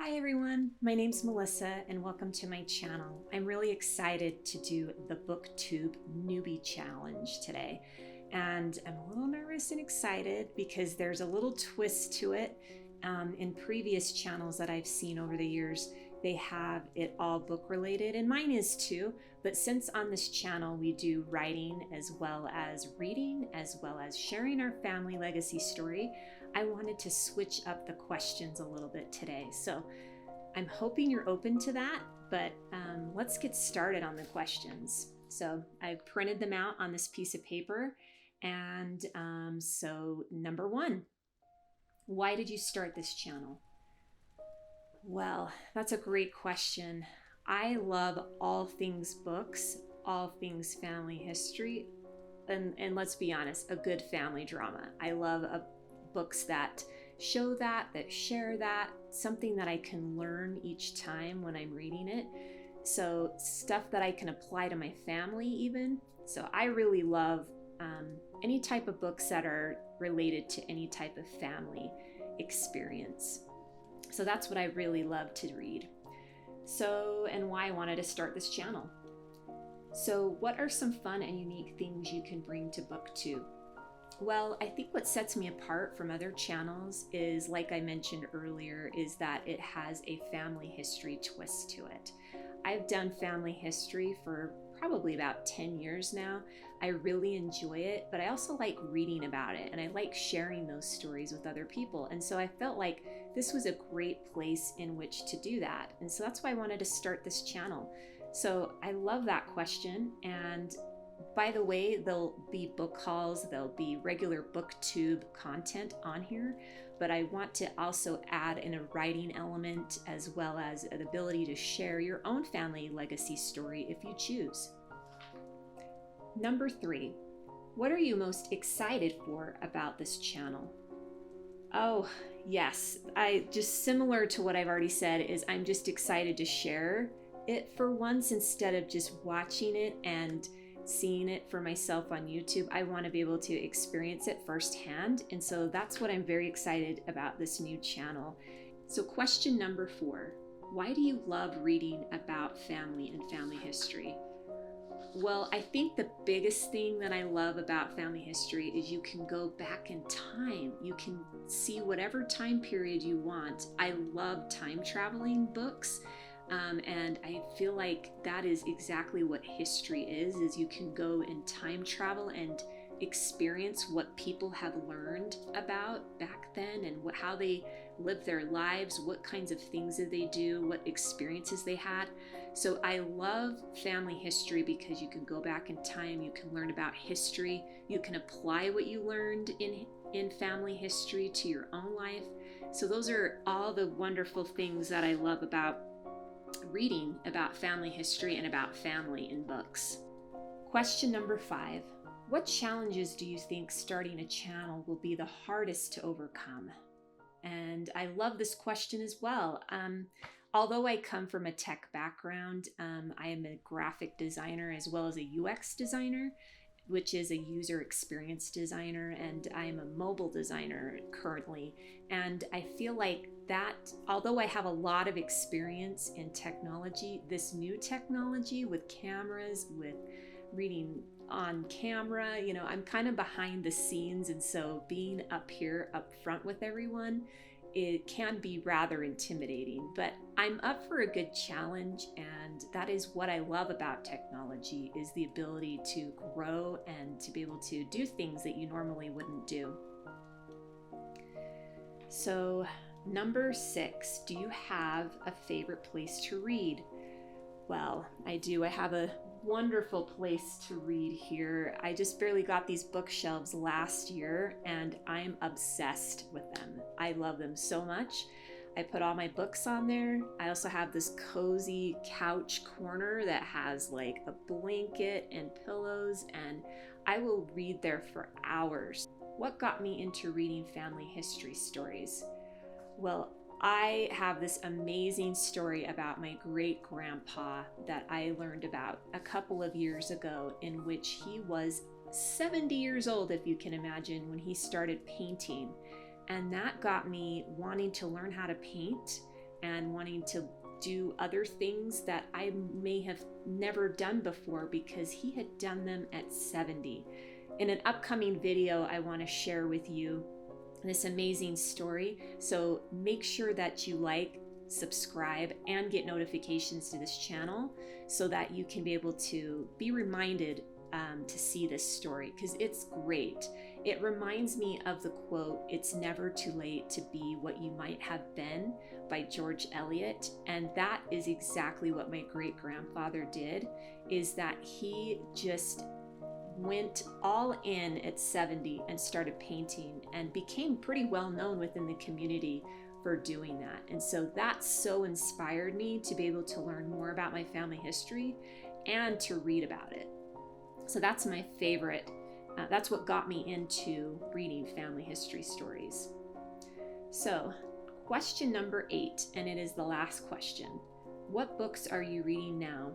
Hi everyone, my name's Melissa and welcome to my channel. I'm really excited to do the BookTube Newbie challenge today. And I'm a little nervous and excited because there's a little twist to it. In previous channels that I've seen over the years, they have it all book related, and mine is too. But since on this channel we do writing as well as reading, as well as sharing our family legacy story, I wanted to switch up the questions a little bit today. So I'm hoping you're open to that, but let's get started on the questions. So I printed them out on this piece of paper. And so number one, why did you start this channel? Well, that's a great question. I love all things books, all things family history, and let's be honest, a good family drama. I love books that show that share that, something that I can learn each time when I'm reading it. So stuff that I can apply to my family even. So I really love any type of books that are related to any type of family experience. So that's what I really love to read. So, and why I wanted to start this channel. So what are some fun and unique things you can bring to BookTube? Well, I think what sets me apart from other channels is, like I mentioned earlier, is that it has a family history twist to it. I've done family history for probably about 10 years now. I really enjoy it, but I also like reading about it and I like sharing those stories with other people. And so I felt like this was a great place in which to do that. And so that's why I wanted to start this channel. So I love that question. And by the way, there'll be book hauls, there'll be regular BookTube content on here, but I want to also add in a writing element as well as an ability to share your own family legacy story if you choose. Number 3, what are you most excited for about this channel? Oh, yes, just similar to what I've already said is I'm just excited to share it for once instead of just watching it and seeing it for myself on YouTube. I want to be able to experience it firsthand. And so that's what I'm very excited about this new channel. So question number 4, why do you love reading about family and family history? Well, I think the biggest thing that I love about family history is you can go back in time. You can see whatever time period you want. I love time traveling books. And I feel like that is exactly what history is you can go in time travel and experience what people have learned about back then and how they lived their lives, what kinds of things did they do, what experiences they had. So I love family history because you can go back in time, you can learn about history, you can apply what you learned in family history to your own life. So those are all the wonderful things that I love about reading about family history and about family in books. Question number 5. What challenges do you think starting a channel will be the hardest to overcome? And I love this question as well. Although I come from a tech background, I am a graphic designer as well as a UX designer, which is a user experience designer, and I am a mobile designer currently. And I feel like that, although I have a lot of experience in technology, this new technology with cameras, with reading on camera, I'm kind of behind the scenes. And so being up here, up front with everyone, it can be rather intimidating, but I'm up for a good challenge. And that is what I love about technology, is the ability to grow and to be able to do things that you normally wouldn't do. So number 6, do you have a favorite place to read? Well, I do. I have a wonderful place to read here. I just barely got these bookshelves last year and I'm obsessed with them. I love them so much. I put all my books on there. I also have this cozy couch corner that has like a blanket and pillows, and I will read there for hours. What got me into reading family history stories? Well, I have this amazing story about my great grandpa that I learned about a couple of years ago, in which he was 70 years old, if you can imagine, when he started painting. And that got me wanting to learn how to paint and wanting to do other things that I may have never done before because he had done them at 70. In an upcoming video, I want to share with you this amazing story. So make sure that you like, subscribe, and get notifications to this channel so that you can be able to be reminded to see this story, because it's great. It reminds me of the quote, "It's never too late to be what you might have been," by George Eliot. And that is exactly what my great-grandfather did, is that he just went all in at 70 and started painting and became pretty well known within the community for doing that. And so that so inspired me to be able to learn more about my family history and to read about it. So that's my favorite. That's what got me into reading family history stories. So question number 8, and it is the last question. What books are you reading now?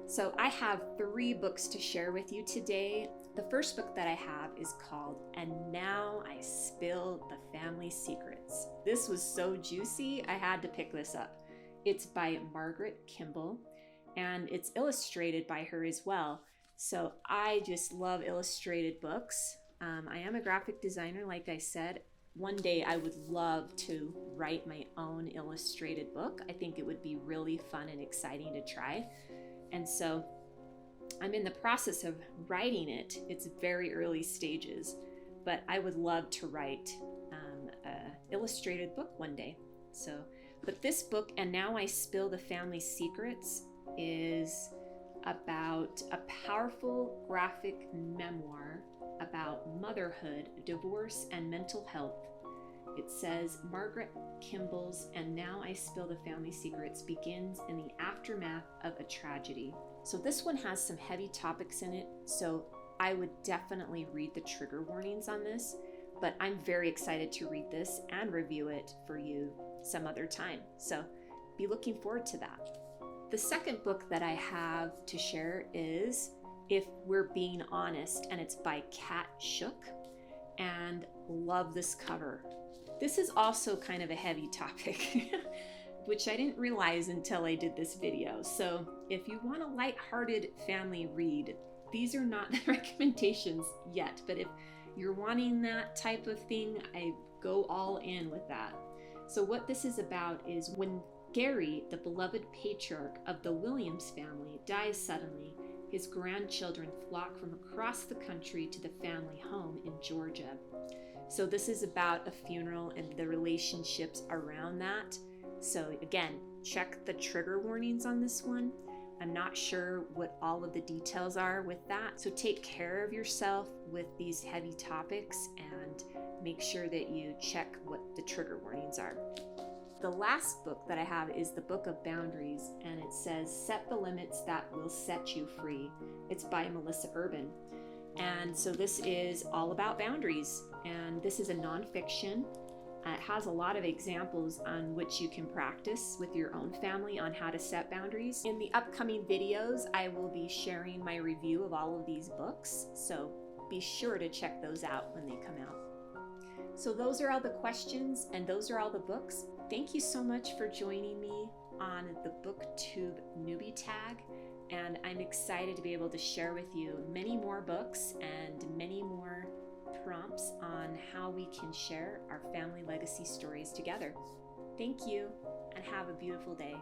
So I have 3 books to share with you today. The first book that I have is called "And Now I Spill the Family Secrets." This was so juicy, I had to pick this up. It's by Margaret Kimball, and it's illustrated by her as well. So I just love illustrated books. I am a graphic designer, like I said. One day I would love to write my own illustrated book. I think it would be really fun and exciting to try. And so I'm in the process of writing it. It's very early stages, but I would love to write an illustrated book one day. But this book, "And Now I Spill the Family Secrets," is about a powerful graphic memoir about motherhood, divorce, and mental health. It says Margaret Kimball's "And Now I Spill the Family Secrets" begins in the aftermath of a tragedy. So this one has some heavy topics in it, so I would definitely read the trigger warnings on this, but I'm very excited to read this and review it for you some other time. So be looking forward to that. The second book that I have to share is "If We're Being Honest," and it's by Kat Shook, and love this cover. This is also kind of a heavy topic, which I didn't realize until I did this video. So if you want a lighthearted family read, these are not the recommendations yet, but if you're wanting that type of thing, I go all in with that. So what this is about is when Gary, the beloved patriarch of the Williams family, dies suddenly, his grandchildren flock from across the country to the family home in Georgia. So this is about a funeral and the relationships around that. So again, check the trigger warnings on this one. I'm not sure what all of the details are with that. So take care of yourself with these heavy topics and make sure that you check what the trigger warnings are. The last book that I have is the Book of Boundaries, and it says "Set the Limits That Will Set You Free." It's by Melissa Urban. And so this is all about boundaries, and this is a nonfiction. It has a lot of examples on which you can practice with your own family on how to set boundaries. In the upcoming videos, I will be sharing my review of all of these books, so be sure to check those out when they come out. So those are all the questions, and those are all the books. Thank you so much for joining me on the BookTube Newbie tag, and I'm excited to be able to share with you many more books and many more prompts on how we can share our family legacy stories together. Thank you, and have a beautiful day.